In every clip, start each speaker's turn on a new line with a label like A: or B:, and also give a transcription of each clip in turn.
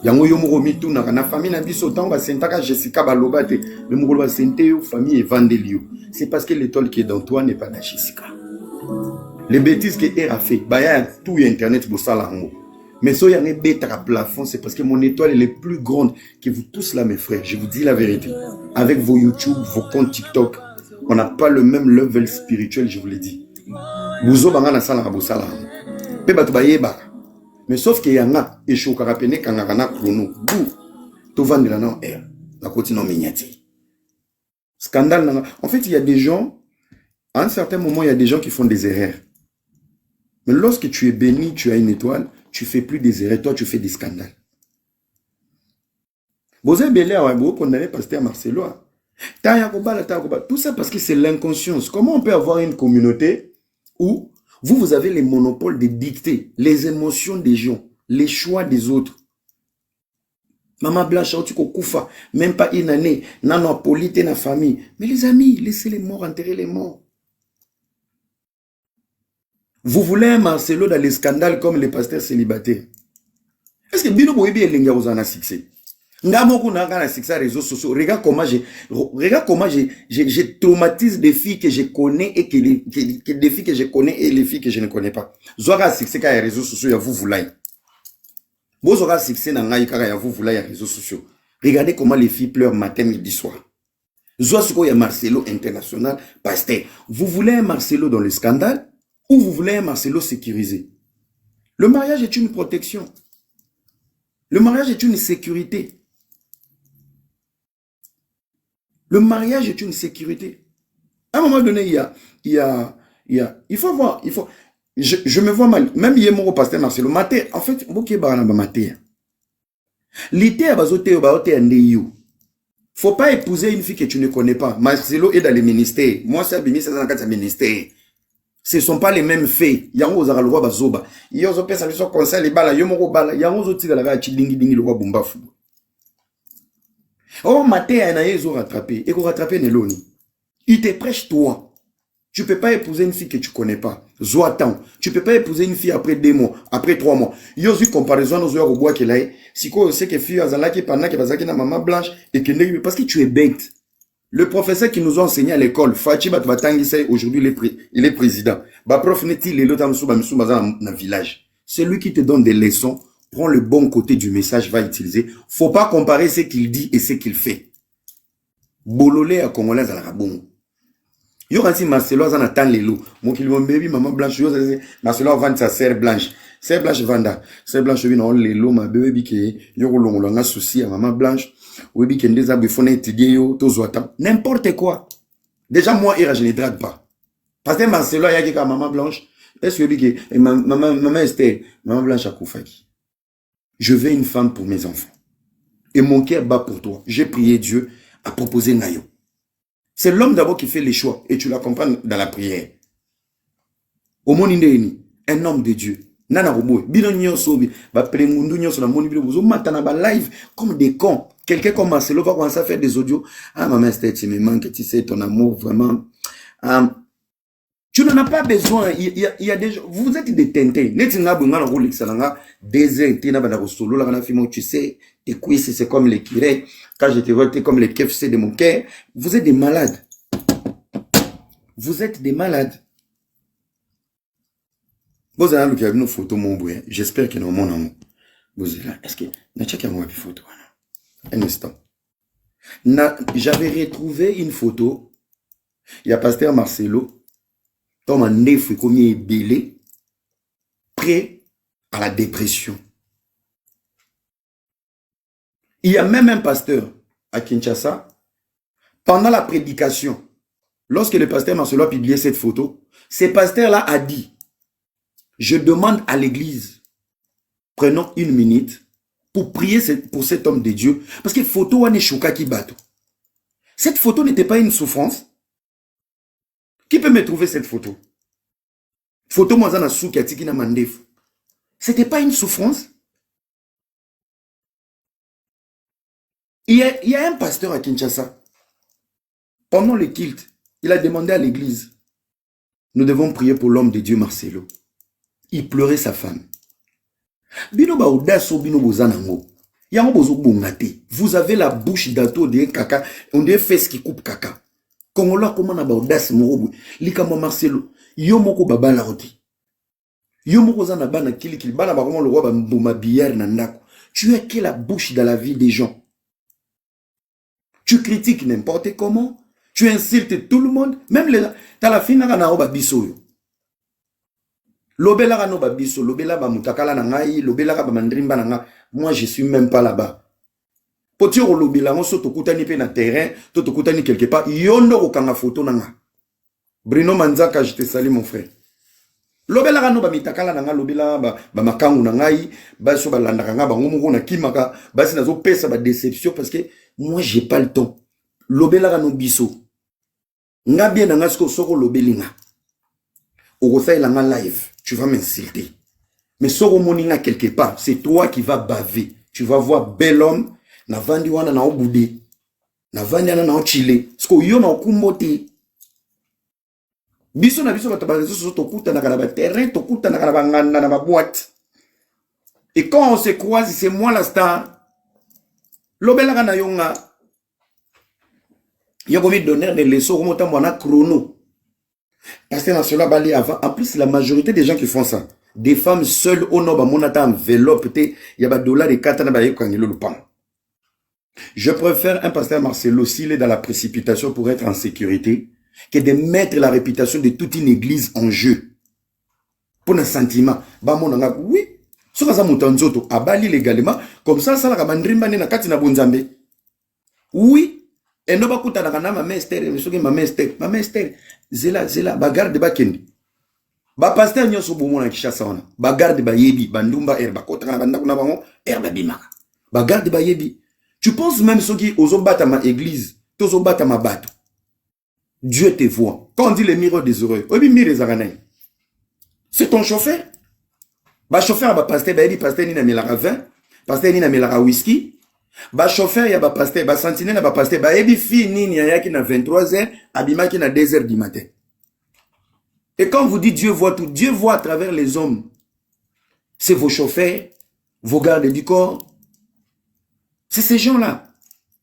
A: Yango yo moko mituna na famille na biso tant ba sentaka Jessica baloba te le moko ba senté yo famille Evandelio. C'est parce que l'étoile qui est dans toi n'est pas dans Jessica. Les bêtises que R a fait, bah y a tout internet pour ça là. Mais si il y a un bête à plafond, c'est parce que mon étoile elle est plus grande que vous tous là mes frères. Je vous dis la vérité. Avec vos YouTube, vos comptes TikTok, on n'a pas le même level spirituel, je vous l'ai dit. Vous avez un sala à bossala. Pe batu ba yeba. Mais sauf qu'il y en a, et je suis carapéné quand on a chrono, tout va de la non air, la côté non mignati. Scandale. En fait, il y a des gens, à un certain moment, il y a des gens qui font des erreurs. Mais lorsque tu es béni, tu as une étoile, tu fais plus des erreurs, toi tu fais des scandales. Vous avez belé à vous condamner pasteur Marcelo. Tout ça parce que c'est l'inconscience. Comment on peut avoir une communauté où vous avez les monopoles de dicter les émotions des gens, les choix des autres. Maman Blanche, tu koufa, même pas une année, non, polité, na famille. Mais les amis, laissez les morts enterrer les morts. Vous voulez un Marcelo dans les scandales comme les pasteurs célibataires. Est-ce que Bino Boyebi et Lenga vous en a succès? Réseaux sociaux. Regarde comment j'ai traumatise des filles que je connais et des filles que je connais et les filles que je ne connais pas. Zora succès quand les réseaux sociaux, vous voulez. Vous aurez succès dans vous voulez les réseaux sociaux. Regardez comment les filles pleurent matin, midi, soir. Zora ce qu'il y a Marcelo international, pasteur. Vous voulez un Marcelo dans le scandale ou vous voulez un Marcelo sécurisé? Le mariage est une protection. Le mariage est une sécurité. Le mariage est une sécurité. À un moment donné, il faut voir, je me vois mal. Même hier, mon pasteur Marcelo, maté, en fait, faut pas épouser une fille que tu ne connais pas. Marcelo est dans le ministère. Moi, c'est Abimi, c'est dans le ministère. Ce ne sont pas les mêmes faits. Il y a un autre loi bazoba. Il y a un autre conseil, les balles, il y a un autre tigre la vache, dingi, le roi bomba fou. Oh, maté, ils ont rattrapé. Et qu'on rattrape Neloni. Il te prêche toi. Tu ne peux pas épouser une fille que tu ne connais pas. Zoatan. Tu ne peux pas épouser une fille après 2 mois, après 3 mois. Il y a une comparaison aux au bois qu'elle a. Si quoi, c'est que fille azala qui pendant que bazaki na maman blanche et que parce que tu es bête. Le professeur qui nous a enseigné à l'école, Fachi Batwatangi, aujourd'hui il est président. Ba prof n'est-il le lotam souba misouba dans le village. C'est lui qui te donne des leçons. Prends le bon côté du message, va utiliser. Faut pas comparer ce qu'il dit et ce qu'il fait. Bololé à Congolais à la rabon. Yo quand si Marcelo en attend les loups. Mon qu'il mon baby maman blanche yo Marcelo vend sa sœur blanche. Sœur blanche vanda. Sœur blanche vient on les loups ma baby qui yo longa souci à maman blanche. Oui bi kende za bifone étudier yo to zoata. N'importe quoi. Déjà moi je ne drague pas. Parce que Marcelo y a qui maman blanche. Est-ce que bi que maman Esther, maman blanche a koufaki. Je veux une femme pour mes enfants. Et mon cœur bat pour toi. J'ai prié Dieu à proposer Nayo. C'est l'homme d'abord qui fait les choix. Et tu l'accompagnes dans la prière. Au monde indéni, un homme de Dieu. Nana Robo, Bidonio Sobi, va Pelengundu sur la monnaie, vous matana ba live comme des cons. Quelqu'un comme Marcelo va commencer à faire des audios. Ah, maman, tu me manques, tu sais, ton amour, vraiment. Tu n'en as pas besoin. Il y a des gens. Vous êtes des tentés. Tu sais, tes cuisses, c'est comme les curés. Quand je te vois, t'es comme les KFC de mon cœur. Vous êtes des malades. Vous êtes des malades. Vous avez une photo, mon boy. J'espère que non, mon amour. Vous êtes là. Est-ce que. Une photo. Un instant. J'avais retrouvé une photo. Il y a pasteur Marcelo. Comme un nef comme il est belé, prêt à la dépression. Il y a même un pasteur à Kinshasa, pendant la prédication, lorsque le pasteur Marcelo a publié cette photo, ce pasteur-là a dit, je demande à l'église, prenons 1 minute pour prier pour cet homme de Dieu, parce que photo wane chouka ki bato. Cette photo n'était pas une souffrance. Qui peut me trouver cette photo? Photo Moazana Soukatiki na Mandef. C'était pas une souffrance. Il y a un pasteur à Kinshasa. Pendant le culte, il a demandé à l'église. Nous devons prier pour l'homme de Dieu Marcelo. Il pleurait sa femme. Bino ba audaso bino bozanango. Yango bozo bongate. Vous avez la bouche d'Ato de caca. On dirait fesses qui coupe caca. Congolais comment na ba audace morobo. Likama Marcelo. Yo moko baba la roti. Yo moko za na bana kili bana ba comment le roi ba mboma billard na ndako. Tu es que la bouche dans la vie des gens. Tu critiques n'importe comment. Tu insultes tout le monde. Même les t'as la fine na ba biso yo. Lobela no ba biso, lobela ba mutakala na ngai, lobela ba mandrimba na nga. Moi je suis même pas là-bas. Poti o lobela on soto kutani pe na terrain, to kutani quelque part, yondo ko kanga photo na nga. Bruno Manzaka, je te salue mon frère. Lobela no ba mitakala na nga, lobela ba makangu na ngai, ba so ba landaka nga ba ngomo na kimaka, ba sina zo pesa ba déception parce que moi j'ai pas le temps. Lobela no biso. Nga bien na nga soko lobelinga. Orosa ilanga live, tu vas m'insulter. Mais soro moninga quelque part, c'est toi qui vas baver. Tu vas voir bel homme, na vandi wana na obude, na vandi wana na ochile. Sko yo na okumbote. Biso na biso batabarezo so tokuta na kanaba terrain, tokuta na kanaba nganda na ba boîte. Et quand on se croise, c'est moi la star. Lobela kana yonga. Yo komi donner des leçons comme autant mona chrono. Parce que dans cela balé avant, en plus la majorité des gens qui font ça, des femmes seules au nord monata enveloppe il y a ba dollar de 4 na ba yekangelo lupang. Je préfère un pasteur Marcelo s'il est dans la précipitation pour être en sécurité que de mettre la réputation de toute une église en jeu. Pour un sentiment, ba monanga oui, so kaza mutanzoto abali légalement comme ça la kamandrimba na kati na bonzambe. Oui. Et non pas kuta na kana ma Esther, ma Esther, zela bagarde ba kendi. Ba pasteur nyoso bomo na Kishasa wana. Bagarde ba yebi, bandumba herba kota na banda kuna bango herba bimaka. Bagarde ba yebi. Tu penses même ceux qui ozo bata ma église, tozo bata ma bato. Dieu te voit. Quand on dit les miracles des heureux, obi mire zaranai. C'est ton chauffeur. Ba chauffeur ba pasteur ba yebi pasteur ni na melara vin, pasteur ni na melara whisky. Ba chauffeur ya ba pasteur, ba sentinelle ba pasteur, ba ebi fi nini ya yaki na 23h, abimaki na 2h du matin. Et quand vous dites Dieu voit tout, Dieu voit à travers les hommes. C'est vos chauffeurs, vos gardes du corps. C'est ces gens-là.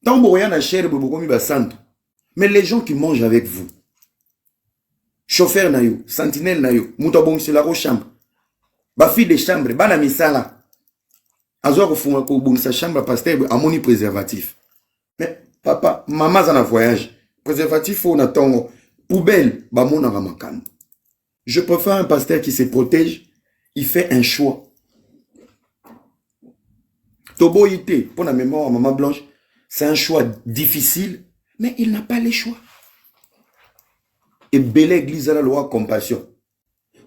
A: Tant boyan na cher bobokomi ba santo. Mais les gens qui mangent avec vous. Chauffeur na yo, sentinelle na yo, muto bon c'est la chambre. Ba fille de chambre, ba na misala. Azo ko bon sa chambre pasteur amoni préservatif. Mais papa, maman za na voyage, préservatif on attend poubelle ba mona ramakano. Je préfère un pasteur qui se protège, il fait un choix. Toboïté pour la mémoire maman Blanche, c'est un choix difficile, mais il n'a pas les choix. Et belle église à la loi compassion.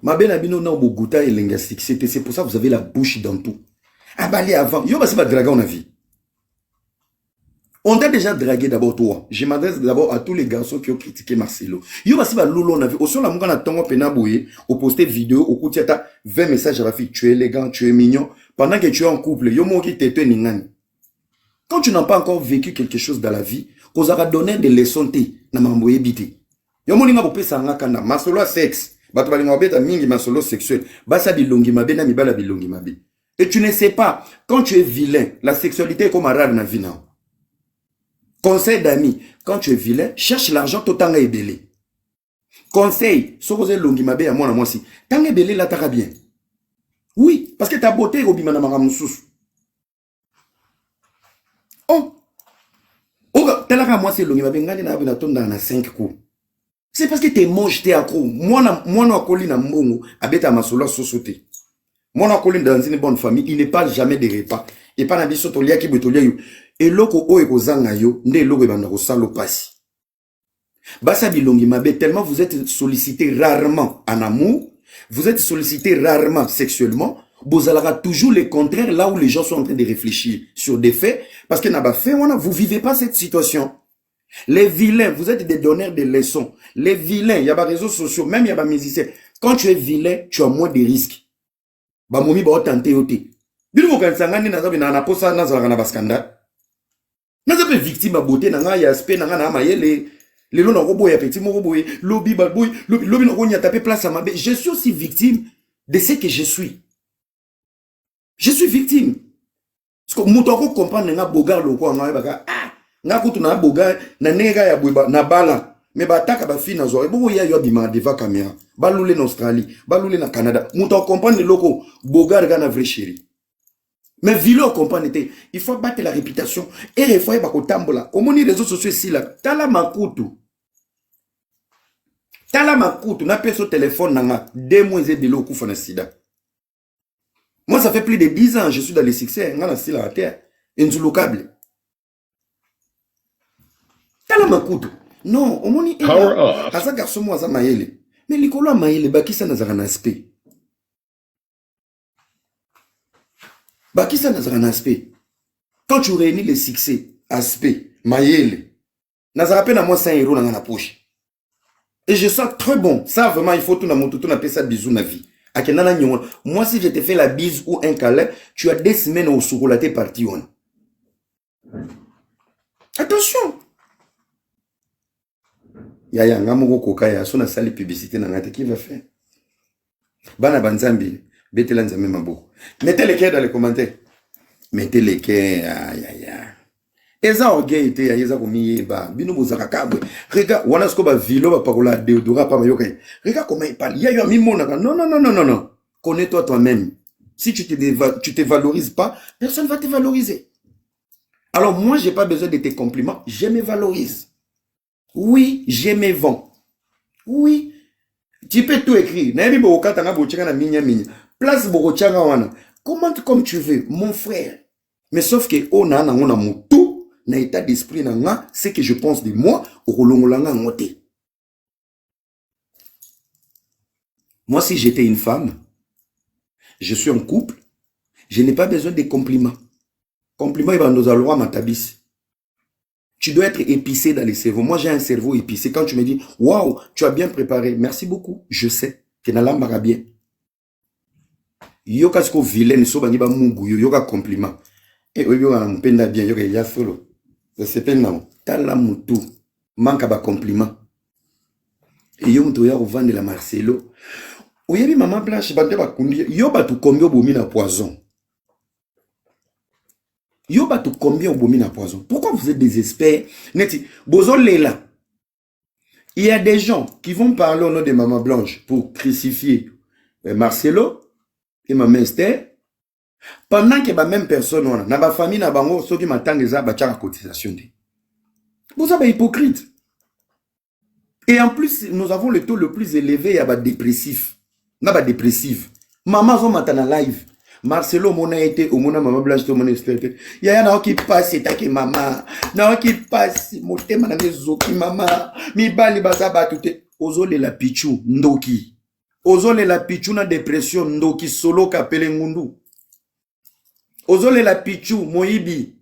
A: Ma belle abino na bogota et linguistique, c'est pour ça que vous avez la bouche dans tout. Abalé avant. Yo, c'est pas draguer en vie. On t'a déjà dragué d'abord toi. Je m'adresse d'abord à tous les garçons qui ont critiqué Marcelo. Yo, c'est pas lolo en vie. Au son la mouka na tongo penabouye, au poster vidéo, au coup tiata 20 messages à la fille. Tu es élégant, tu es mignon. Pendant que tu es en couple, yo mo qui t'es ningani. Quand tu n'as pas encore vécu quelque chose dans la vie, qu'on aura donné des leçons te, na mamboye bité. Yo mo ninga bopé sa ngakanda. Marcelo sexe. Bato balinga beta mingi Marcelo sexuel. Basa bilongi mabe na mibala bilongi mabe. Et tu ne sais pas, quand tu es vilain, la sexualité est comme un rare dans la vie. Conseil d'amis, quand tu es vilain, cherche l'argent tout temps belé. Conseil, si vous avez longi mabe à moi si, tant belé là t'as bien. Oui, parce que ta beauté est au bimana maramoussous. Oh, t'as la moi c'est longi mabe ngani na abina ton dans 5 coups. C'est parce que t'es moche, t'es accro. Moi na koli na mbongo, abeta masolo sosoté. Mon oncle dans une bonne famille, il ne parle jamais de repas. Et pas na biso tolia ki botolia yo. Et loko o ekozanga yo, nde loko ebanda ko salo pasi. Basa bilongi mabe tellement vous êtes sollicité rarement en amour, vous êtes sollicité rarement sexuellement, vous allez toujours le contraire là où les gens sont en train de réfléchir sur des faits parce que n'a pas fait vous vivez pas cette situation. Les vilains, vous êtes des donneurs de leçons. Les vilains, il y a des réseaux sociaux, même il y a des musiciens. Quand tu es vilain, tu as moins de risques. Ba momi ba otante yote. Bilu mo kansanga ni nazabe na naposa nazala na baskanda. Nazabe victime ba beauté na nga ya aspect na nga na mayele. Lelo na robo ya petit mo robo lobi ba boy lobi na ronya taper place à ma be. Je suis aussi victime de ce que je suis. Je suis victime. Parce que muto ko comprendre nga bogar loko nga baka ah nga kutu na bogar na nega ya bweba na bala mais bataka ba fina zo ebo ya yo bima devant caméra balule en Australie balule na Canada muto comprendre loko bogar ga na vrai chéri mais vilo comprendre était il faut battre la réputation et il faut ba ko tambola comment les réseaux sociaux ici là tala makutu na peso téléphone nanga 2 mois et de loko fana sida. Moi, ça fait plus de 10 ans, je suis dans les succès. On a assis la terre. Inzulocable. Tala makutu. Non, au moins, il y a un garçon, moi, ça maïle. Mais l'école maïle, baki ça n'a un aspect. Baki ça n'a un aspect. Quand tu réunis les succès, aspect, maïle, n'a pas peine à moi 5 € dans la poche. Et je sens très bon. Ça, vraiment, il faut tout na paix ça bisous na vie. Moi, si je te fais la bise ou un câlin, tu as 2 semaines au sourolaté parti. Attention! Yaya, ngamoko kokaya, son a sali publicité nangate, qui va faire? Bana banzambi, bete lanzame maboko. Mettez les cœurs dans les commentaires. Mettez les cœurs, aïe aïe aïe. Eza orgueil te ya eza komiye ba bino bozaka kabwe. Regarde, wana sko ba vilo ba pakola deodora pa mayoka. Regarde comment il parle. Ya yo mimona. Non non non non non non. Connais-toi toi-même. Si tu te valorises pas, personne va te valoriser. Alors moi j'ai pas besoin de tes compliments, je me valorise. Oui, je me vends. Oui. Tu peux tout écrire. Na yebi boka tanga bochanga na minya minya. Place bokochanga wana. Commente comme tu veux, mon frère. Mais sauf que on a mon tout. Na état d'esprit nanga, ce que je pense de moi, au rolongolanga ngote. Moi, si j'étais une femme, je suis en couple, je n'ai pas besoin de compliments. Compliments, il va nous avoir ma tabis. Tu dois être épicé dans les cerveaux. Moi, j'ai un cerveau épicé. Quand tu me dis, waouh, tu as bien préparé, merci beaucoup, je sais que na lambara bien. Yoka sko vilaine, so bani ba mungu, yoka compliment. Et yoka mpenda bien, yoka ya solo. Ça s'appelle non. Tala mutu. Manque ba compliment. Et yo mutu ya revendre la Marcelo. Oyebi maman Blanche bande ba kundi. Yo batu combien bomi na poison. Yo batu combien bomi na poison. Pourquoi vous êtes désespérés? Neti, bozo lela. Il y a des gens qui vont parler au nom de maman Blanche pour crucifier Marcelo et maman Esther. Pendant que la même personne, on a ma famille, na bango, ceux qui m'attendent les arbres, à cotisation. Vous êtes hypocrite. Et en plus, nous avons le taux le plus élevé, il y a des dépressifs. Na ba dépressif. Maman, on m'attend en live. Marcelo, mon a été, au mon maman Blanche, mon expert. Il y a un qui passe, c'est qui maman. Na qui passe, mon thème, na mes qui maman. Mi bali basaba tout. Ozole la pichou, ndoki. Ozole la pichou na dépression, ndoki solo kapele ngundu. Ozole la pichou, moibi.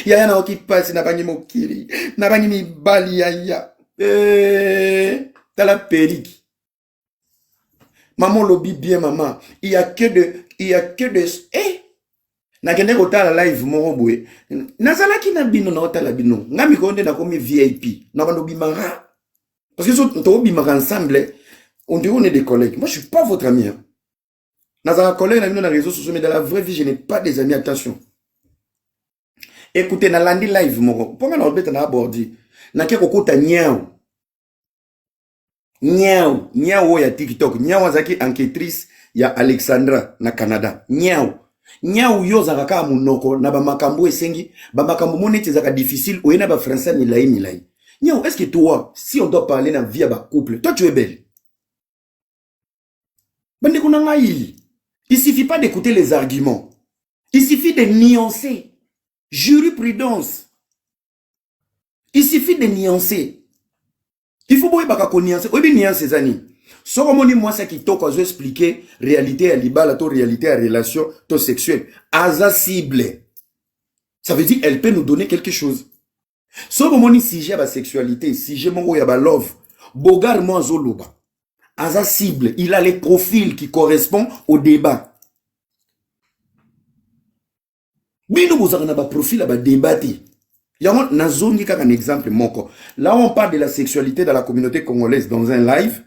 A: Yaya na oki passe na bangi mokiri. Na bangi mi bali yaya. T'as la périque. Maman lobby bien maman. Il y a que de, na kende kota la live moro boue. Nazala ki na bino na ota la bino. Ngami konde na komi VIP. Na bando bimara. Parce que si on bimara ensemble, on dirait on est des collègues. Moi je suis pas votre ami. Hein. Dans un collègue, dans les réseaux sociaux, mais dans la vraie vie, je n'ai pas des amis. Attention. Écoutez, dans l'andi live, mon pourquoi on a abordé? N'a qu'à kokota niao. Niao ya TikTok. Niao zaki enquêtrice ya Alexandra na Canada. Niao yo zaka munoko na ba makambo esengi, ba makambo monete zaka difficile ou na ba français ni lai. Niao, est-ce que toi, si on doit parler dans vie à ba couple, toi tu es belle? Bande kunanga ili. Il ne suffit pas d'écouter les arguments. Il suffit de nuancer. Jurisprudence. Il suffit de nuancer. Il faut que vous nuancer. Oui, nuancer ces années. Ce que je moi, c'est qui t'a expliquer réalité à l'ibala, réalité à relation, sexuelle. Asa cible. Ça veut dire qu'elle peut nous donner quelque chose. Ce que je si j'ai la sexualité, si j'ai mon love, bogar moi zoloba. Asa cible, il a les profils qui correspondent au débat. Bino bozaka na ba profil ba débatté. Yango nazongi kaka un exemple moko. Là on parle de la sexualité dans la communauté congolaise dans un live.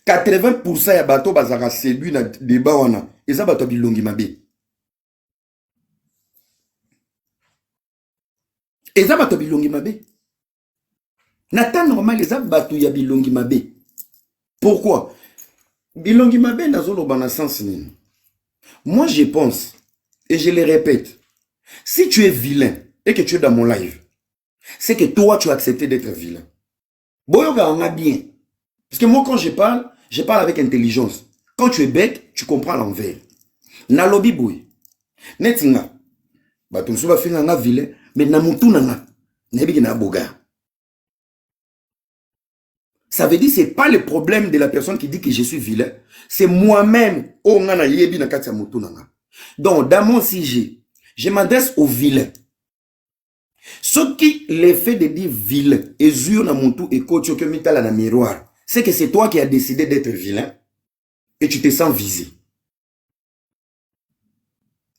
A: 80% ya bato bazaka séduit na débat wana. Eza bato bilongi mabe. Eza bato bilongi mabe. Na temps normal, eza bato ya bilongi mabe. Pourquoi? Bilongi mabe nazolo bana sens nini. Moi je pense, et je le répète, si tu es vilain et que tu es dans mon live, c'est que toi tu as accepté d'être vilain. Boyoga en a bien. Parce que moi quand je parle avec intelligence. Quand tu es bête, tu comprends l'envers. Na lobby boy. Netinga. Bato nsuba finga nga vilain, mais na mutu nga. Nebi na boga. Ça veut dire que ce n'est pas le problème de la personne qui dit que je suis vilain. C'est moi-même. Donc, dans mon sujet, je m'adresse aux vilains. Ce qui les fait de dire vilain, et sur na mon tout et coach que mitala na miroir, c'est que c'est toi qui as décidé d'être vilain et tu te sens visé.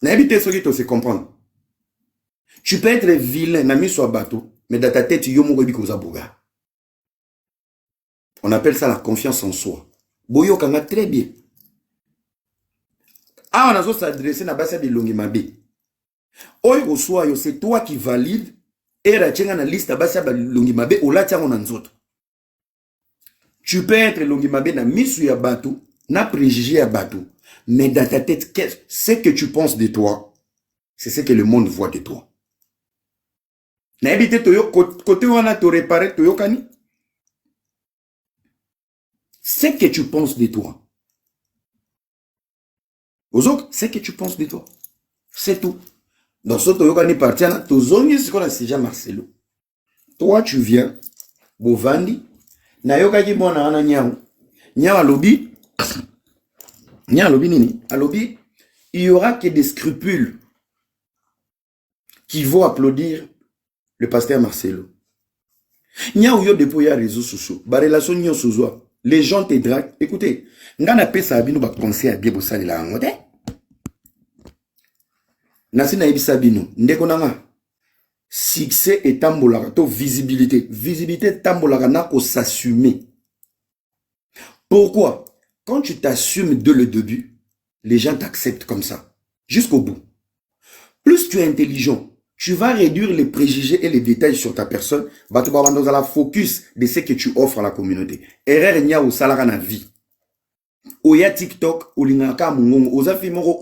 A: N'habitez ce qui te fait comprendre. Tu peux être vilain, na mis sur bateau, mais dans ta tête, tu yomo rebi koza boga. On appelle ça la confiance en soi. Boyo kanga très bien. Ah, on a besoin s'adresser na base de longi mabe. Oyo soyo, c'est toi qui valide et la tchenga na liste base de longi mabe ou la tchango nanzot. Tu peux être longi mabe na misu ya bateau, na préjugé ya bateau, mais dans ta tête, ce que tu penses de toi, c'est ce que le monde voit de toi. Na habité toyo côté wana to réparer toyo kani. Ce que tu penses de toi. Aux autres, ce que tu penses de toi. C'est tout. Donc, ce que tu as parti, c'est qu'on a déjà Marcelo. Toi, tu viens, Bovandi, Nayoka qui bon na nyao. Nyao à lobby. Nyao à lobby nini. À lobby, il y aura que des scrupules qui vont applaudir le pasteur Marcelo. Nyao yo depuis les réseaux sociaux. Ba relation nyo sozo. Les gens te draguent. Écoutez, ngana pesa abino ba conseil à bien bosali la ngote. Nasina ebisa bino, ndeko nanga. Succès et tambolaka, to visibilité. Visibilité tambolaka na ko s'assumer. Pourquoi? Quand tu t'assumes dès le début, les gens t'acceptent comme ça. Jusqu'au bout. Plus tu es intelligent, tu vas réduire les préjugés et les détails sur ta personne. Tu vas dans la focus de ce que tu offres à la communauté. Erreur nya au salara na vie. Oya TikTok, ou lingaka mungongo, oza filmoko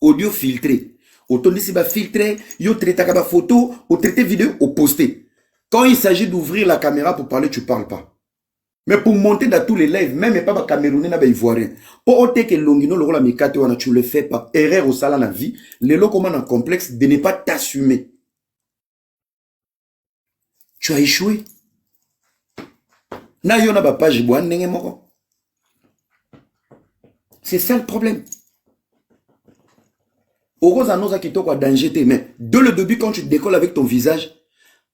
A: audio filtré. Autant si ba filtré, yo traité ka ba photo, ou traité vidéo, ou posté. Quand il s'agit d'ouvrir la caméra pour parler, tu parles pas. Mais pour monter dans tous les lives, même pas Camerounais, n'a pas ivoirien. Pour ôter que l'ongino, le rôle amicate, tu le fais pas. Erreur au salaire la vie. Les lots comme un complexe de ne pas t'assumer. Tu as échoué. Na yo na ba page boan nenge moko. C'est ça le problème. Oroza noza kitoko a danger te, mais dès le début quand tu décolles avec ton visage,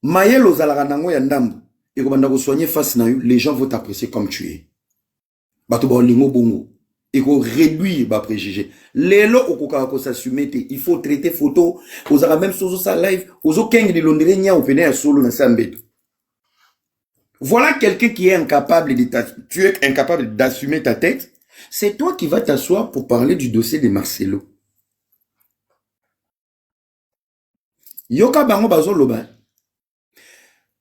A: mayel aux alaranango ya ndambu. Et quand soigner face na eux, les gens vont t'apprécier comme tu es. Bato ba lingo bongo. Et qu'on réduit ba préjugé. Lelo okoka ko s'assumer te. Il faut traiter photo. Aux ara même sozo sa live. Aux okeng de londré nya au pene solo na sambeto. Voilà quelqu'un qui est incapable tu es incapable d'assumer ta tête. C'est toi qui vas t'asseoir pour parler du dossier de Marcelo. Yoka bango bazo loba.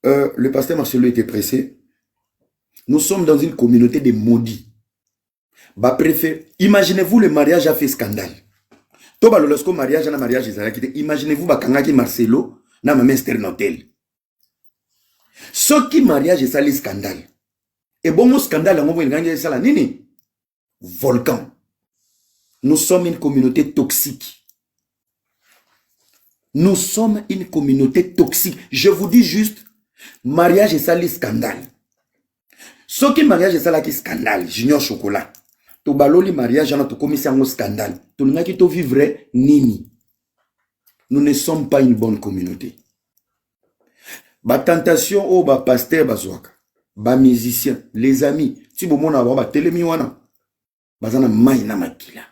A: Le pasteur Marcelo était pressé. Nous sommes dans une communauté de maudits. Bah préfet, imaginez-vous le mariage a fait scandale. Toba lorsque mariage na mariage imaginez-vous ba kangaki Marcelo na ma Mester Notel. Ce qui mariage est ça le scandale. Et bon scandale on va ça la nini. Volcan. Nous sommes une communauté toxique. Nous sommes une communauté toxique. Je vous dis juste mariage est ça le scandale. Ce qui mariage est ça là qui scandale, Junior Chocolat. To baloli mariage na to commis un scandale. To nga ki to vivre nini. Nous ne sommes pas une bonne communauté. Ba tentation o ba pasteur bazwaka. Ba musicien, les amis, si bo mona ba telemi wana. Bazana mai na makila.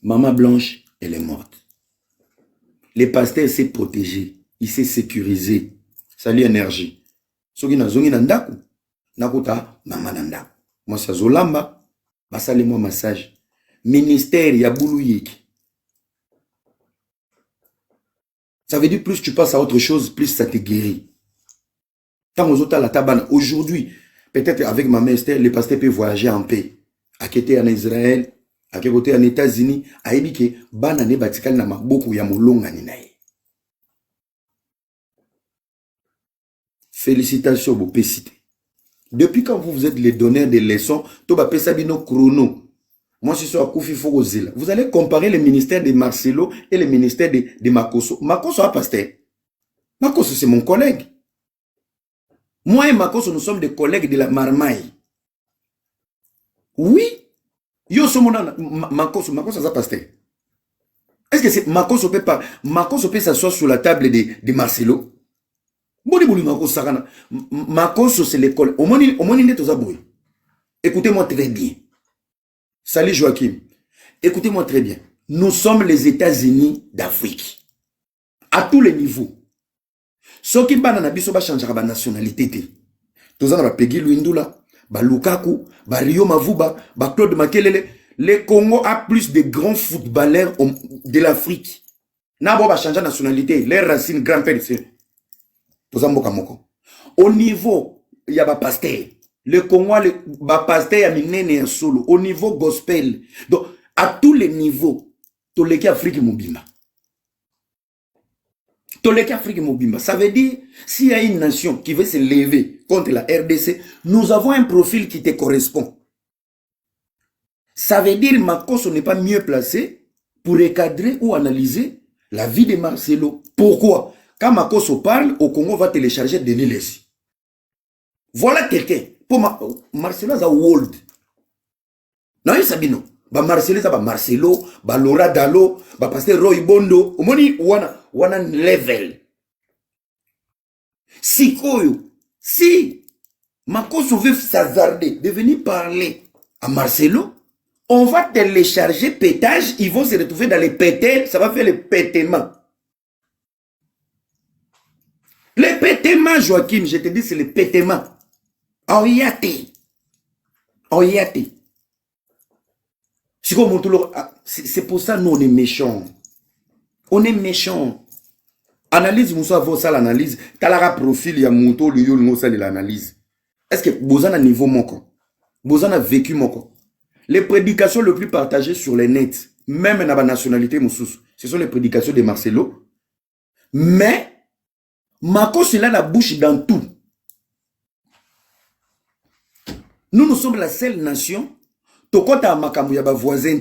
A: Maman Blanche, elle est morte. Le pasteur s'est protégé, il s'est sécurisé. Salut énergie. Soki na zongi na ndaku, nakuta mama na ndaku. Moi sa zolamba, basale moi massage. Ministère ya boulou yeki. Ça veut dire plus tu passes à autre chose, plus ça te guérit. Quand aux autres à la tabane, aujourd'hui, peut-être avec ma mère Esther, le pasteur peut voyager en paix. À côté en Israël, à côté en États-Unis, à Ebike, banane batikal na maboko ya molonga ni nae. Félicitations, vous pécité. Depuis quand vous êtes les donneurs de leçons, Toba Pesabino chrono. Moi, je suis à Koufi Fogozila. Vous allez comparer le ministère de Marcelo et le ministère de Makoso. Makoso a pasteur. Makoso, c'est mon collègue. Moi et Makoso, nous sommes des collègues de la marmaille. Oui. Yo sommes Makoso a pasteur. Est-ce que c'est Makoso peut pas? Makoso peut s'asseoir sur la table de Marcelo? Makoso, c'est l'école. Écoutez-moi très bien. Salut Joachim. Écoutez-moi très bien. Nous sommes les États-Unis d'Afrique. À tous les niveaux. Ce qui va changer la nationalité. Tous en Peggy Luindula, Lukaku, Rio Mavuba, Claude Makelele. Le Congo a plus de grands footballeurs de l'Afrique. Nabo va changer la nationalité. Les racines grand-père. Au niveau, il y a pasteur. Le Congo, pasteur a minene solo. Au niveau gospel. Donc, à tous les niveaux, tous les Afrique Mobimba. Tous les Afrique Mobimba. Ça veut dire, s'il y a une nation qui veut se lever contre la RDC, nous avons un profil qui te correspond. Ça veut dire, Makoso n'est pas mieux placé pour recadrer ou analyser la vie de Marcelo. Pourquoi? Quand Makoso parle, au Congo va télécharger Denis Lessi. Voilà quelqu'un. Pour Marcelo, c'est World. Non, il s'habille non. Marcelo, c'est Marcelo, Laura Dalo, Pasteur Roy Bondo. Au moins, wana level. Si Makoso veut s'hazarder de venir parler à Marcelo, on va télécharger pétage, ils vont se retrouver dans les pétales, ça va faire le pétement. Le pétement, Joachim, je te dis, c'est le pétement. C'est pour ça que nous, on est méchants. On est méchants. Analyse, Moussa, vaut ça l'analyse. Talara profil, il y a Mouto, Lyo, Moussa, l'analyse. Est-ce que Bozan a niveau moko? Bozan a vécu moko? Les prédications les plus partagées sur les nets, même dans la nationalité, Moussous, ce sont les prédications de Marcelo. Mais, Makoso, il a la bouche dans tout. Nous sommes la seule nation, Tokota Makambu ya ba voisin.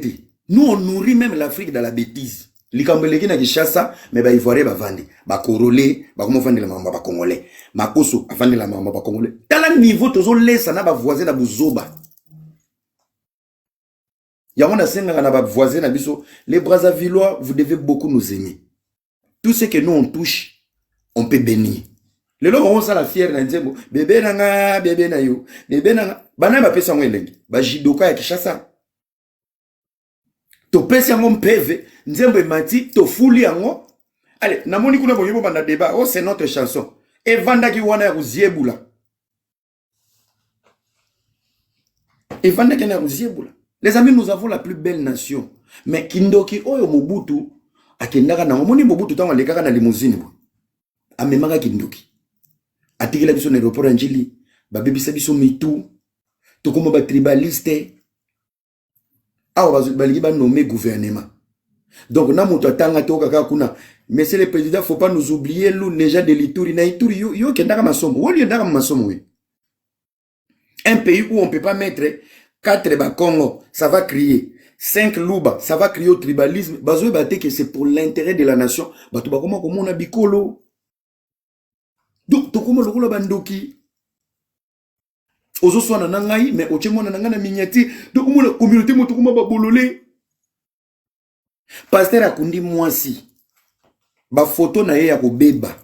A: Nous, on nourrit même l'Afrique dans la bêtise. Likambeleki na Kishasa, mais ba Ivoirien ba vandi. Ba Korolé, ba comment vendre la mamba ba Congolais. Makoso, a vendre la mamba ba Congolais. Dans le niveau, tozo laisse na ba voisin na Buzoba. Yamona senga na ba voisin na biso. Les Brazzavillois, vous devez beaucoup nous aimer. Tout ce que nous on touche, on peut bénir. Le logo on sa la fière na nzembo bébé nanga bébé na yo bébé nanga bana ba pesa ngo elengi ba jidoka ya Kishasa to pesa ngo mpeve nzembo emati to fuli yango. Allez namoni kuna boyebo banda débat. Oh, c'est notre chanson et vanda ki wana ya kuziebula et vanda ki na kuziebula. Les amis, nous avons la plus belle nation, mais kindoki oyo Mobutu akendaka na moni Mobutu tango lekaka na limousine bo amemanga kindoki atikela biso na aéroport Anjili, babebisa biso mitu, tokoma ba tribaliste, awa balingi ba nommer gouvernement. Donc na moto atanga to kaka kuna, monsieur le président, faut pas nous oublier nous déjà de l'Ituri na Ituri yo kendaka masomo, woli ndaka masomo we. Un pays où on peut pas mettre 4 ba Congo, ça va crier. 5 Luba, ça va crier au tribalisme. Bazoe bate que c'est pour l'intérêt de la nation. Bato bakoma komo na bikolo. Donc, tokoma lokola bandoki. Ozo swana nangai, mais ochemo na nangana minyati. Donc, la communauté mo tokoma babolole. Pasteur akundi mwasi. Ba photo na ye ya kobeba.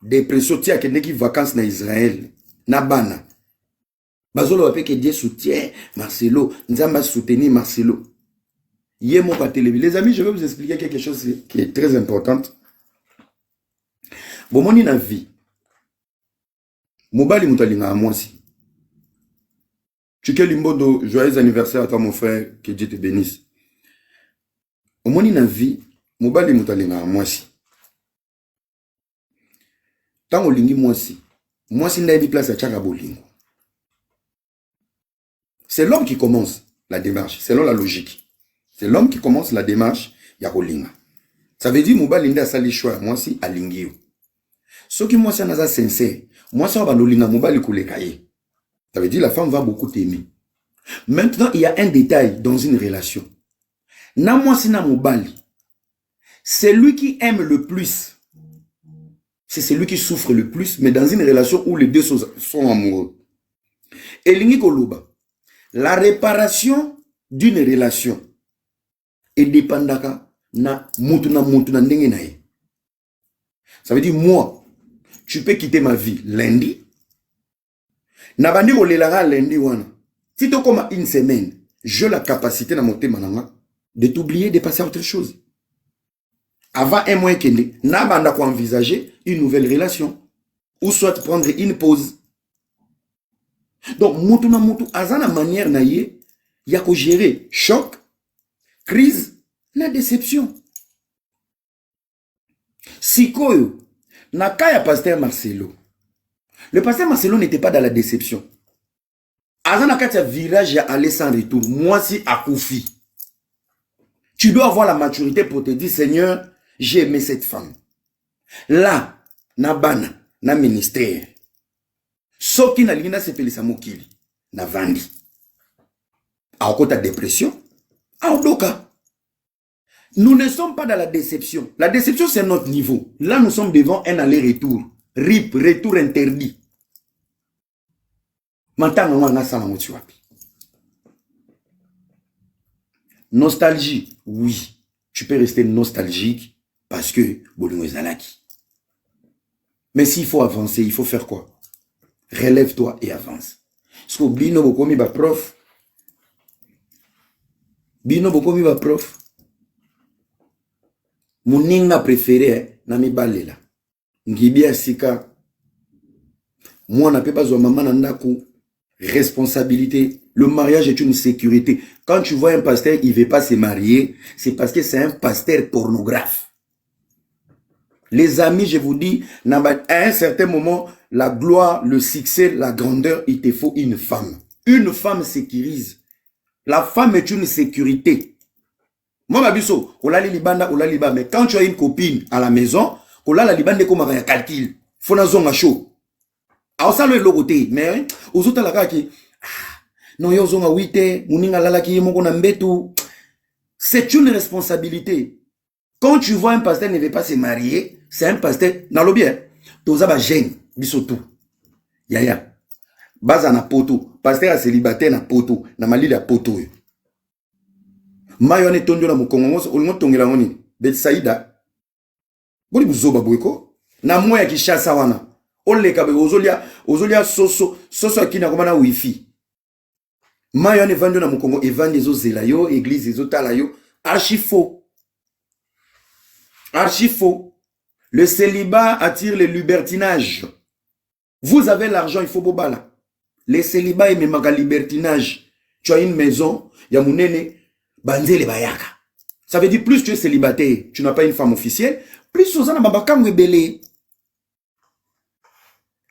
A: Dépression tia kendeki vacances na Israël. Na bana. Bazolo wape que Dieu soutient Marcelo. Nzamba soutenir Marcelo. Yé mon pa télé. Les amis, je vais vous expliquer quelque chose qui est très important. Bon, moni na vie. Mobali mutalinga à moi si. Chike Limbodo, joyeux anniversaire à toi mon frère, que Dieu te bénisse. Au moni na vie, mobali mutalinga à moi si. Tant olingi moi si n'a place à Tchaka Bolingo. C'est l'homme qui commence la démarche, selon la logique. C'est l'homme qui commence la démarche, ya kolinga. Ça veut dire Mouba Linda sali choix, moi si alingio. Ce qui moi si naza sincère, moi si on va lolinga Mouba likule kaye. Ça veut dire la femme va beaucoup t'aimer. Maintenant, il y a un détail dans une relation. Na moi si na Moubali, c'est lui qui aime le plus. C'est celui qui souffre le plus, mais dans une relation où les deux sont amoureux. Et lingi koloba. La réparation d'une relation est dépendante na mutuna ndenge na ye. Ça veut dire moi, tu peux quitter ma vie lundi. Na bandi kolelara lundi wana. Si tu comme une semaine, j'ai la capacité na monter mananga de t'oublier de passer à autre chose. Avant un mois kende, na banda ko envisager une nouvelle relation ou soit prendre une pause. Donc, mutuna azana manière na ye, ya ko gérer choc, crise, la déception. Sikoyo, na kaya pasteur Marcelo. Le pasteur Marcelo n'était pas dans la déception. Azana katia virage ya aller sans retour. Moi si akoufi. Tu dois avoir la maturité pour te dire, Seigneur, j'ai aimé cette femme. Là, na bana, na ministère. Soki na lingina sepelisa mokili na vandi. Aokota dépression. Aodoka. Nous ne sommes pas dans la déception. La déception, c'est notre niveau. Là, nous sommes devant un aller-retour. RIP, retour interdit. Nostalgie, oui. Tu peux rester nostalgique parce que Bolingo Zalaki. Mais s'il faut avancer, il faut faire quoi? Relève-toi et avance. Parce que Bino Bokomi ba prof. Bino Bokomi ba prof. Moninga préféré, Nami Balela. Ngibi Asika. Moi, on n'a pas besoin de maman Nandaku. Responsabilité. Le mariage est une sécurité. Quand tu vois un pasteur, il ne veut pas se marier, c'est parce que c'est un pasteur pornographe. Les amis, je vous dis, à un certain moment, la gloire, le succès, la grandeur, il te faut une femme. Une femme sécurise. La femme est une sécurité. Moi, ma biso, on l'a libanda, on l'a liba, mais quand tu as une copine à la maison, on l'a la libanda comme un calcul. Faut na zonga chaud. Alors ça le logoté, mais aux autres la qui non yo zonga wite, muninga lala ki moko na mbetu. C'est une responsabilité. Quand tu vois un pasteur ne veut pas se marier, c'est un pasteur na lo bien. Toza ba gêne biso tout. Yaya. Baza na poto, pasteur a célibataire na poto, na malili ya poto yo. Mayone tondo na mukongo, olingo tongela ngoni. Betsaida. Boli buzoba boyko. Na moya ki chassa wana. Oleka be ozolia soso akina komana wifi. Mayone vando na mukongo evande zo zelayo, église zo talayo, archi faux. Archi faux. Le célibat attire le libertinage. Vous avez l'argent, il faut bobala. Les célibats et même libertinage. Tu as une maison, ya munene banzele bayaka. Ça veut dire plus tu es célibataire, tu n'as pas une femme officielle, plus Suzana Babakamwe belé.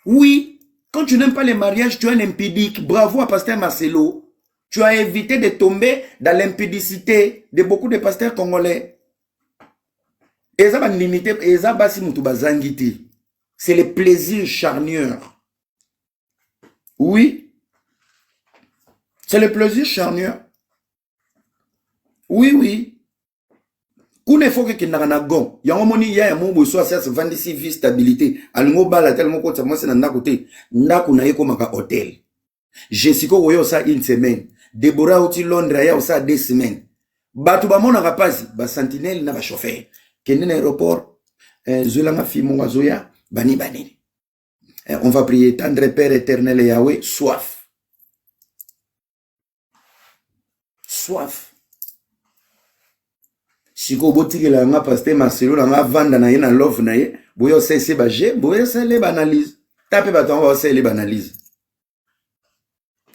A: Oui, quand tu n'aimes pas les mariages, tu es un impudique. Bravo à pasteur Marcelo. Tu as évité de tomber dans l'impudicité de beaucoup de pasteurs congolais. C'est le plaisir charnière. Oui. C'est le plaisir charnière. Oui, oui. Kune faut que n'a gon. Yango moni ya mo bo so ça se vendre si vie stabilité. Alingo bala tellement ko ça moi c'est na côté. Ndako na yeko maka hôtel. Jessica oyo ça une semaine. Deborah oti Londres ya ça 2 semaines. Batu ba mona rapasi ba sentinelle na ba chauffeur. Kende na aéroport Zulanga fi mo wazoya bani bani. On va prier tendre Père éternel Yahweh, soif. Soif. Si vous avez un pasteur Marcelo, vous avez un love, vous avez un analyse. Tapez bâton, vous avez une analyse.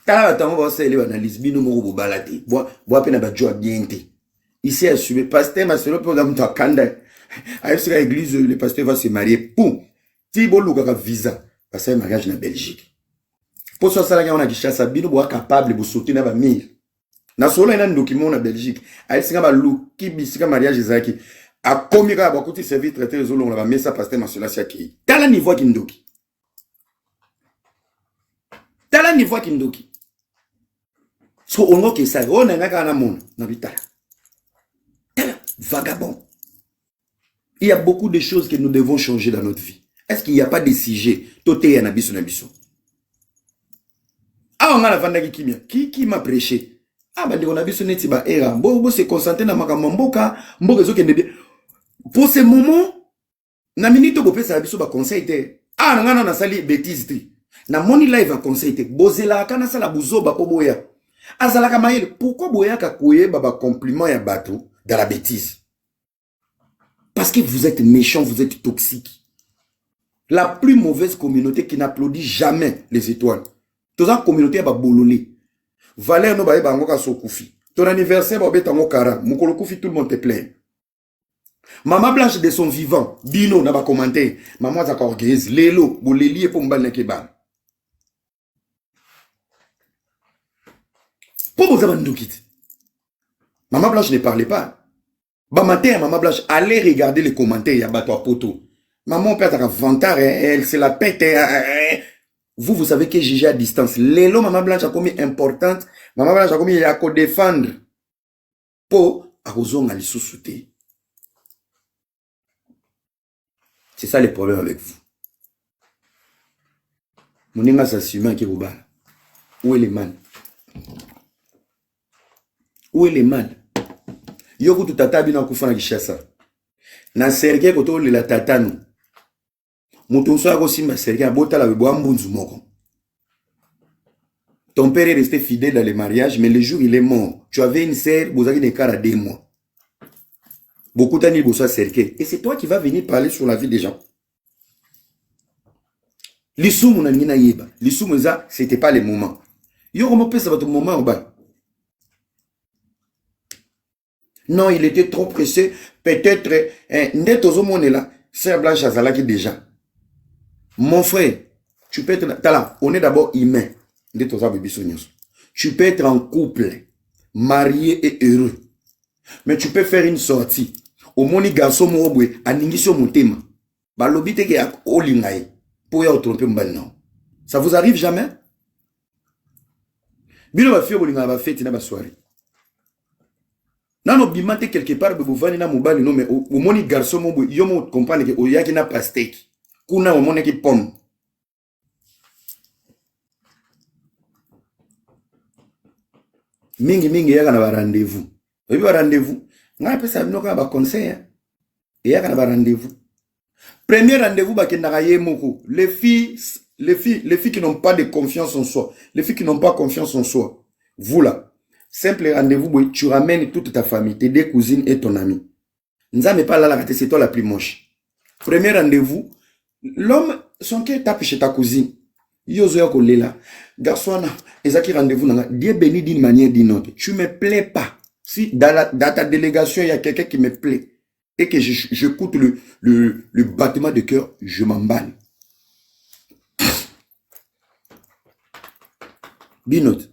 A: Tapez bâton, vous avez une analyse. Bino mo balati. Bois pena ba joie bien. Ici assumé pasteur Marcelo pour dans ta kanda. À l'église le pasteur va se marier. Poum. ti boluka visa parce mariage na Belgique pour ça ça on a Kinshasa bino bo capable de sauter na ba mire na solo ina document na Belgique a singa ba luki bisika mariage zaki a komika ba kuti service traité zolo on ba mesa pasteur masula siaki tala niveau kindoki tala niveau kindoki so ongo ke ça on nga kana mon na bitala vagabond. Il y a beaucoup de choses que nous devons changer dans notre vie. Est-ce qu'il n'y a pas de sujet? Toté ya nabiso nabiso. Ah, on a la vanda qui m'a prêché. Ah, bah, on a biso neti ba era. Bo se concentrer na makambo mboka, mboka zo kende. Pour ce moment, na minute bo pesa biso ba conseil te. Ah, ngana na sali bêtise tri. Na money live a conseil te. Bozela kana sala buzoba po boya. Azala ka mayele, pourquoi boya ka koye ba compliment ya bateau dans la bêtise? Parce que vous êtes méchant, vous êtes toxique. La plus mauvaise communauté qui n'applaudit jamais les étoiles. Toute la communauté va bololé. Valère no bae bango ka sokoufi. Ton anniversaire va betango kara. Mukolo koufi tout le monde te plaît. Maman Blanche de son vivant. Bino n'a pas commenté. Maman zaka orgueilleuse. Lelo. Boleli et pour mbal nekeba. Pour vous avoir quitte. Maman Blanche ne parlait pas. Bah matin, Maman Blanche, allez regarder les commentaires, il y a bateau à poteau. Maman père a vantard, elle se la pète. Vous savez que j'ai à distance. Lélo, Maman Blanche a commis importante. Maman Blanche a commis, il y a qu'à défendre. Pour, à raison, à les sous-souter. C'est ça le problème avec vous. Mon inga s'assume qui vous bat. Où est le mal? Où est le mal? Yoko tu tata bina kufana Kinshasa. Na serge koto le la tatano. Mutonso ako simba serge abota la webo mbunzu moko. Ton père est resté fidèle dans le mariage, mais le jour il est mort. Tu avais une sœur, vous avez des cas à 2 mois. Beaucoup d'années vous sois serge. Et c'est toi qui vas venir parler sur la vie des gens. L'issou na nina yeba. L'issou ça c'était pas le moment. Yoko mo pesa votre moment au bas. Non, il était trop pressé. Peut-être, Sœur Blanche Azalaki déjà. Mon frère, tu peux être, là, on est d'abord humain. Tu peux être en couple, marié et heureux. Mais tu peux faire une sortie. Au moni garçon moobwe, aningisio motema. Balobite ke ak olingaye. Pour y tromper mbal non. Ça vous arrive jamais? Bilo ba fio bolinga ba fête na ba soirée. Non, bimate quelque part, vous venez na mobile, non, mais au moni garçon, yo mo comprendre que oya ki na pastèque. Kuna au moni ki pomme. Mingi ya kana ba rendez-vous. Obi ba rendez-vous. Nga pesa bino ka ba conseil. Ya kana ba rendez-vous. Premier rendez-vous ba kendaka ye moko. Les filles qui n'ont pas de confiance en soi. Les filles qui n'ont pas confiance en soi. Vous là. Simple rendez-vous, tu ramènes toute ta famille, tes 2 cousines et ton ami. Nzambe pas là, c'est toi la plus moche. Premier rendez-vous, l'homme, son cœur tape chez ta cousine. Yozo yako lela. Garçon, ezaki rendez-vous, Dieu bénit d'une manière ou d'une autre. Tu me plais pas. Si dans ta délégation, il y a quelqu'un qui me plaît et que j'écoute le battement de cœur, je m'emballe. Binote.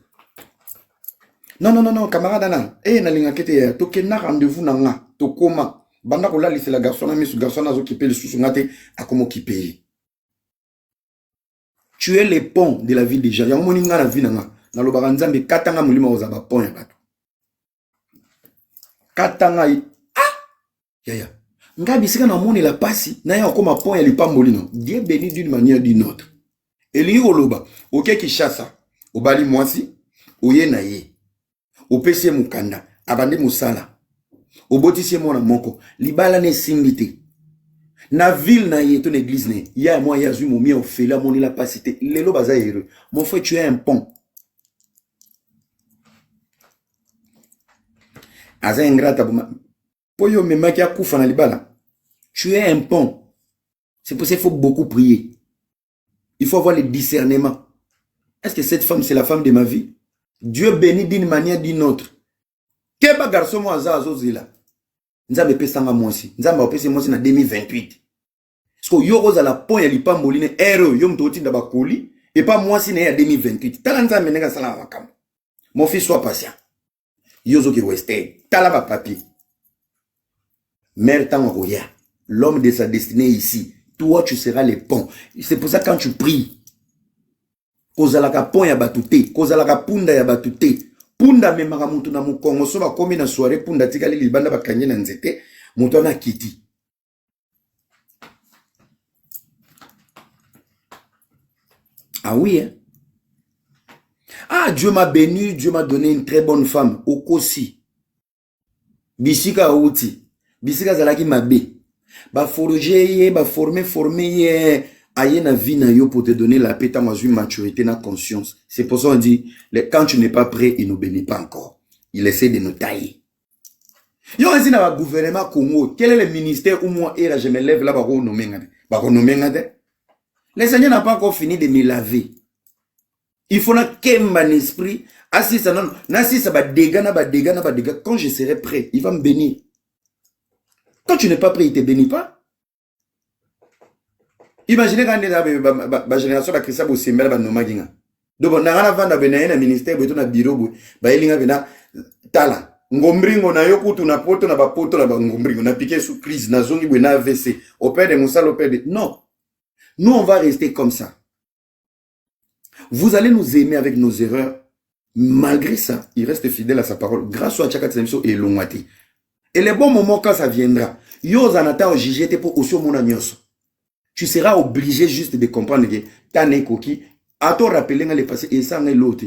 A: Non, camarade Anna. Na linga kete to kena rendez-vous nanga. To koma. Banda ko la liste la garçon na misu garçon na zo kipe le sous ngate a comment kipe. Tu es le pont de la vie des gens. Ya moni nga la vie nanga. Na lo baranzambe katanga mulima ozaba pont ya bato. Katanga ya. Nga bisika na moni la pasi na ya koma pont ya lipamboli no. Dieu béni d'une manière ou d'une autre. Eli oloba. OK Kinshasa. Obali mwasi. Oye na ye. Opesi mukanda, abandi musala. Obotisi mona moko, libala ne simbite. Na ville na yeto l'église ne, ya moi ya zu momi ofela moni la pasité. Lelo baza heureux. Mon frère, tu es un pont. Aza ingrata buma. Poyo memaki akufa na libala. Tu es un pont. C'est pour ça qu'il faut beaucoup prier. Il faut avoir le discernement. Est-ce que cette femme c'est la femme de ma vie? Dieu bénit d'une manière ou d'une autre. Keba garçon moi azazozela. Nzambe pesanga moi aussi. Nzambe opesi moi aussi na 2028. Parce que yo roza la pont ya lipamboline ero yo mto tinda bakoli et pas moi si né à 2028. Talanza menenga sala wakam. Mon fils sois patient. Yo zo ki weste tala ba papier. Mère Tangoya, l'homme de sa destinée ici. Toi tu seras le pont. C'est pour ça quand tu pries kozalaka pont ya batute, kozalaka punda ya batute. Punda memaka mutu na mukongo so ba komi na soirée punda tikali libanda bakanye na nzete, mutu na kiti. Ah oui, hein? Ah, Dieu m'a béni, Dieu m'a donné une très bonne femme. Okosi. Bisika outi. Bisika zalaki mabe. Ba forger, ba former, aye na vie na yo pour te donner la paix, t'as une maturité, na conscience. C'est pour ça qu'on dit, quand tu n'es pas prêt, il ne bénit pas encore. Il essaie de nous tailler. Yo, on dit dans le gouvernement Congo, quel est le ministère où moi, et là, je me lève là, le Seigneur n'a pas encore fini de me laver. Il faut que mon esprit, assise, non, n'assise, ba dégâts. Quand je serai prêt, il va me bénir. Quand tu n'es pas prêt, il ne te bénit pas. Imaginez quand la génération de Christophe au Sembel va nous manger. Donc, on a un avant d'avoir un ministère, on a un bureau, on a un tala. Ngombringo na yo kutu na poto na bapoto na ngombringo na piqué sous crise na zongi bwe na AVC au père de Moussa au père de non. Nous on va rester comme ça. Vous allez nous aimer avec nos erreurs. Malgré ça, il reste fidèle à sa parole. Grâce à Tchaka Tsemso et Longwati. Et les bons moments quand ça viendra, yo zanata au jijete pour aussi mon agnos. Tu seras obligé juste de comprendre que ta ne koki a to rappeler le passé et ça n'est l'autre.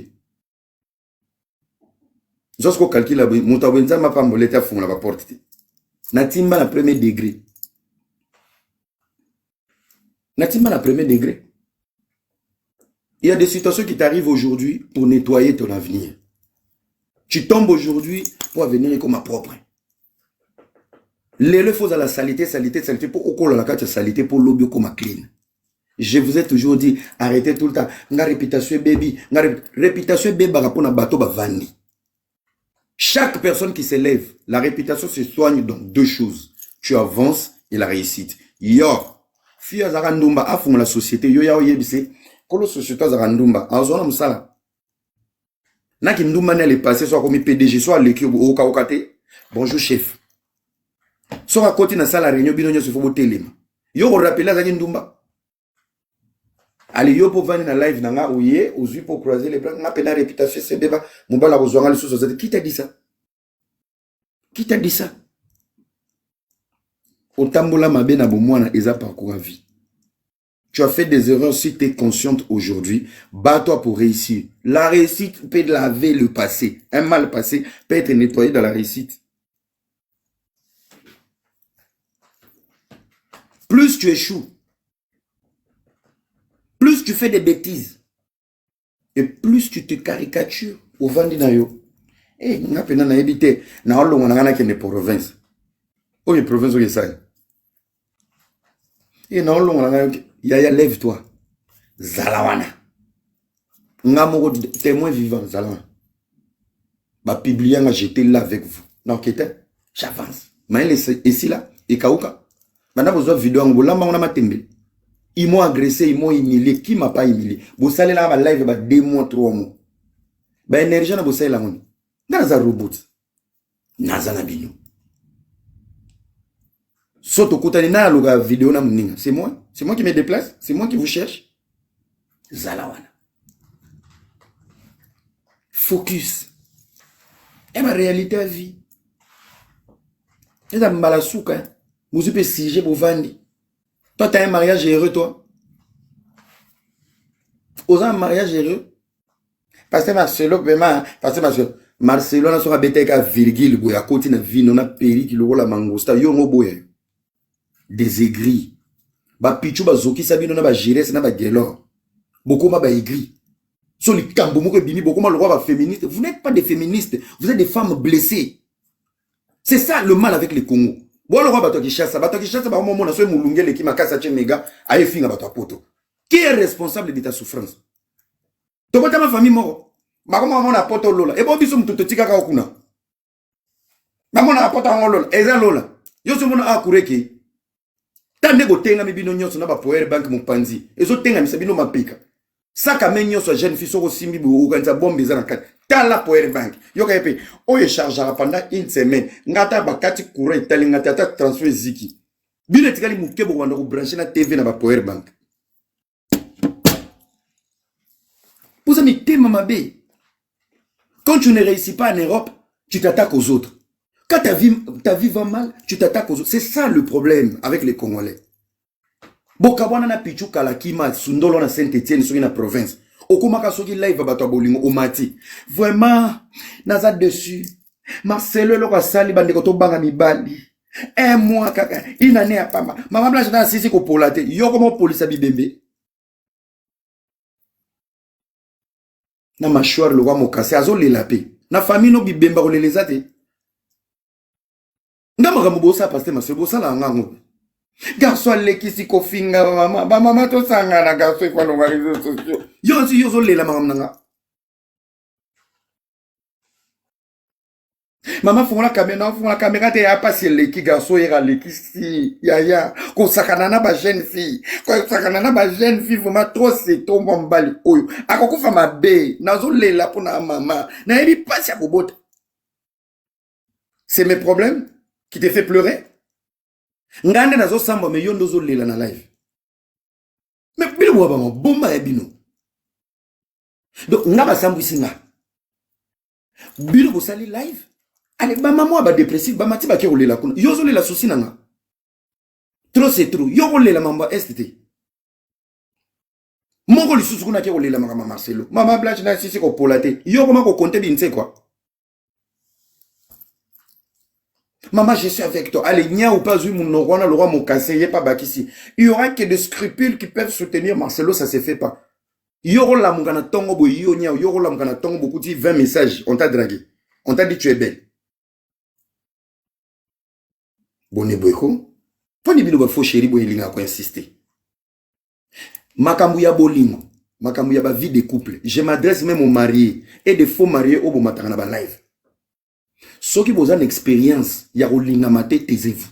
A: Jusqu'au calcul, Moutawenza m'a pas molé à fond la porte. Natimba la premier degré. Natimba la premier degré. Il y a des situations qui t'arrivent aujourd'hui pour nettoyer ton avenir. Tu tombes aujourd'hui pour venir comme ma propre. Les faut à la saleté pour au la carte saleté pour l'obio comme clean. Je vous ai toujours dit, arrêtez tout le temps. Nga réputation baby, réputation baby pour na bateau ba vandi. Chaque personne qui s'élève, la réputation se soigne dans deux choses. Tu avances et la réussite. Yo, fia zarandumba afon la société yo ya oyebise, kolo société zarandumba, azona musala. Na ki ndumba ne le passé soit comme PDG soit l'équipe au okate. Bonjour chef. Soit à côté na sala réunion binonyo se faut telema. Yo ko rappeler za ndumba. Allez yo pour venir na live nanga ouye, ozu pour croiser les bras, na pena réputation c'est débat, mobala kozwanga les sociétés. Qui t'a dit ça? Qui t'a dit ça? Otambola mabe na bomwana eza parcours à vie. Tu as fait des erreurs si tu es consciente aujourd'hui, bats-toi pour réussir. La réussite peut laver le passé. Un mal passé peut être nettoyé dans la réussite. Plus tu échoues, plus tu fais des bêtises, et plus tu te caricatures au Vandinayo. Eh, n'a pas na habité, na olo on a une province. Oh, une province où est ça? Et na olo on a yaya lève-toi. Zalawana. Ngamo témoin vivant Zalawana. Ba publier j'étais là avec vous. Non, qu'était? J'avance. Mais ici là, et Kauka. Maintenant vous avez vidéo en Bolamba on a matembe. Ils m'ont agressé, ils m'ont humilié. Qui m'a pas humilié? Vous allez là, live, 2 mois, 3 mois. Ben, énergie, na vous allez là, on. Naza robot. Naza na bino. Soto kutani na loga vidéo na muninga. C'est moi. C'est moi qui me déplace. C'est moi qui vous cherche. Zalawana. Focus. Et ma réalité à vie. Et ça m'balasouka. Vous pouvez siger pour vendre. Toi, tu as un mariage heureux, toi. Aux un mariage heureux. Parce que Marcelo, parce que Marcelo n'a pas bêté qu'à virgule, boya, côté na vie, non a péri, qui le la mangousta, yo ngo boya. Des aigris. Ba pichu, ba zoki, sabi, non a ba géré, n'a ba guélor. Beaucoup ma ba aigri. Sur les cambo, moko bini, beaucoup ma le roi ba féministe. Vous n'êtes pas des féministes, vous êtes des femmes blessées. C'est ça le mal avec les Congo. Bon, le roi bato qui chasse, bah, moment, on a soit moulungé, qui m'a cassé, méga, aïe, fin à bato poto. Qui est responsable de ta souffrance? Tu vois, ma famille mort. Bah, comment on a poto lola? Et bon, bisous, tout tika kaokuna. Bah, on a poto en lola. Et ça lola. Yo, ce mon a kureki. Tande go tenga mi bino nyonso na ba Power Bank mopanzi. Ezo tenga mi sabino mapika. Saka me nyonso jeune fille soko simbi bu okanza bombe za na kati. Tala Power Bank. Yoka yepe oye chargera pendant une semaine. Ngata bakati courant itali ngata ta transfert ziki. Bino tikali mukebo wanda ko brancher na TV na ba Power Bank. Vous avez été mamabé. Quand tu ne réussis pas en Europe, tu t'attaques aux autres. Quand ta vie va mal, tu t'attaques aux autres. C'est ça le problème avec les Congolais. Bokabwana na pichu kalakima sundolo na Saint-Étienne sur une province. Okumaka soki live bato bolingo omati. Vraiment naza dessus. Marcelo lo kasali bandeko to banga mibali. Un mois kaka une année à pamba. Mama blanche na sisi ko polate. Yo comme police bibembe. Na machouar lo wa mokase azo lelape. Na famille no bibemba ko lelezate. Ndama kamubo sa paste masebo sala ngango. Garçon lekisi ko finga mama ba mama to sanga na garçon kwa longa réseaux sociaux. Yo si yo zo lela nanga. Maman font la caméra te ya passer leki garçon ira lekisi ya ko sakana na ba jeune fille. Ko sakana na ba jeune fille vraiment trop c'est ton mbali oyo. Akoko fa mabe nazo lela pona mama. Na ebi passe ya kobota. C'est mes problèmes qui te fait pleurer? Ngande nazo samba me yondo zo lela na live. Mais bino wa ba bomba e bino. Donc ngaba sambu singa. Bino ko sali live. Allez ba maman ba dépressif ba mati ba ke lela kuna. Yo zo lela souci nanga. Trop c'est trop. Yo ko lela mamba STT. Mongo li susu kuna ke lela mama Marcelo. Mama Blanche na sisi ko polate. Yo comment ko compter binse quoi. Maman, je suis avec toi. Allez, n'y a ou pas eu mon roi, le roi, mon conseiller, pas bakisi. Il y aura que des scrupules qui peuvent soutenir Marcelo, ça se fait pas. Il y aura la mungana tongo, il y aura la mungana tongo, beaucoup dit 20 messages. On t'a dragué. On t'a dit tu es belle. Bonne boyko. Poni bilo ba fo chéri boy linga ko insister. Makambu ya bolingo. Makambu ya ba vie de couple. Je m'adresse même aux mariés et des faux mariés au bo matanga na ba live. Ceux qui ont une expérience, il y a un taisez-vous.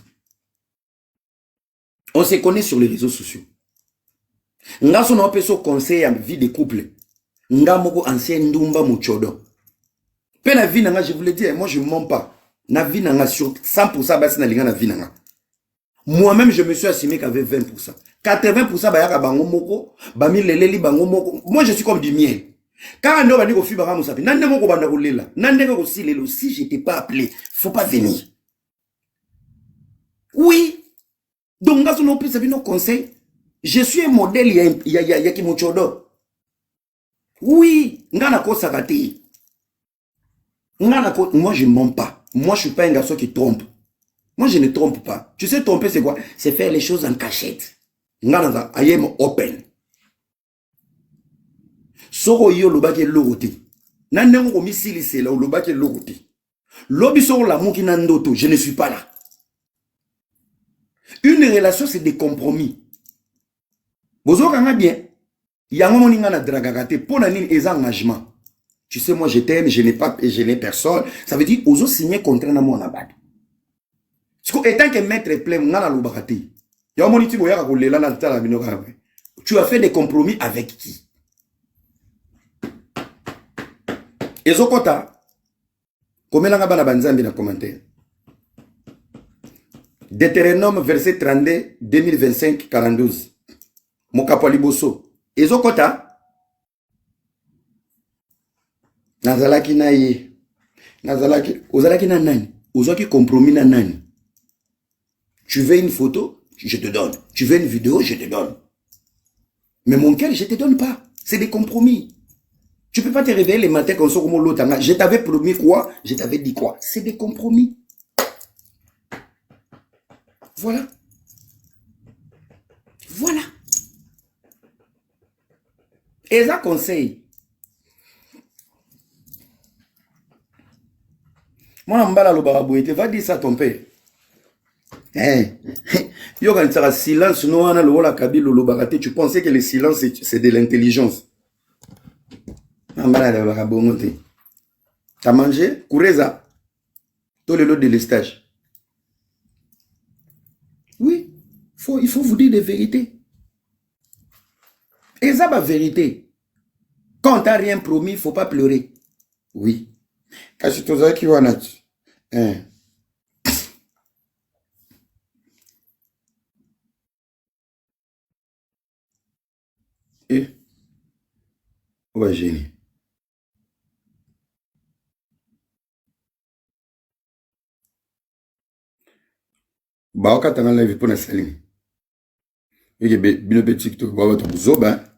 A: On se connaît sur les réseaux sociaux. Nga son on peut se conseil en vie de couple. Nga moko ancien ndumba muchodo. Pe la vie nanga, je vous le dis, moi je ne mens pas. Na vie nanga sur 100% basi na linga na vie nanga. Moi-même je me suis assumé qu'avec 20%. 80% ba yaka bango moko, ba mi leleli bango moko. Moi je suis comme du miel. Quand on va dire au fibre à Moussapi, n'en est pas rouler n'en est aussi les si je t'ai pas appelé, faut pas venir. Oui. Donc, dans son opinion, c'est nos conseils. Je suis un modèle, il y a qui m'ochodo. Oui. Ngana ko sagati. Moi, je ne mens pas. Moi, je suis pas un garçon qui trompe. Moi, je ne trompe pas. Tu sais, tromper, c'est quoi? C'est faire les choses en cachette. Ngana, I am open. Soro yo lobaki logote. Nandemo ko misili c'est là lobaki logote. Lobi soro la muki nandoto, je ne suis pas là. Une relation c'est des compromis. Bozo kanga bien. Yango moninga na dragagate pour na nini les engagements. Tu sais moi je t'aime, je n'ai pas et je n'ai personne. Ça veut dire ozo signer contrat na mon abad. Parce que étant que maître plein ngana lobakate. Ya moniti boya ko lela na tala binoka. Tu as fait des compromis avec qui? Ezokota, comment l'on a banzambi dans commentaire. Deutéronome verset 32, 2025, 42. Mokapoli boso. Ezokota. Nazalaki na ye. Nazalaki. Ozalaki na nani. Ozaki compromis na nani. Tu veux une photo, je te donne. Tu veux une vidéo, je te donne. Mais mon cœur, je te donne pas. C'est des compromis. Tu peux pas te réveiller les matins comme ça comme l'autre. Je t'avais promis quoi? Je t'avais dit quoi? C'est des compromis. Voilà. Voilà. Et ça conseil. Moi, je m'bala le barabouete. Va dire ça à ton père. Yo quand tu as silence, nous on a le la kabyle le barate. Tu pensais que le silence c'est de l'intelligence. T'as mangé? Koureza? Tout le lot de l'estage. Oui. il faut vous dire des vérités. Et ça, la vérité. Quand on t'a rien promis, il ne faut pas pleurer. Oui. Kasi tozaki wana ti. Ouais, génie. Bah, on a live pour la saline. Et bino pe TikTok, bah, zoba.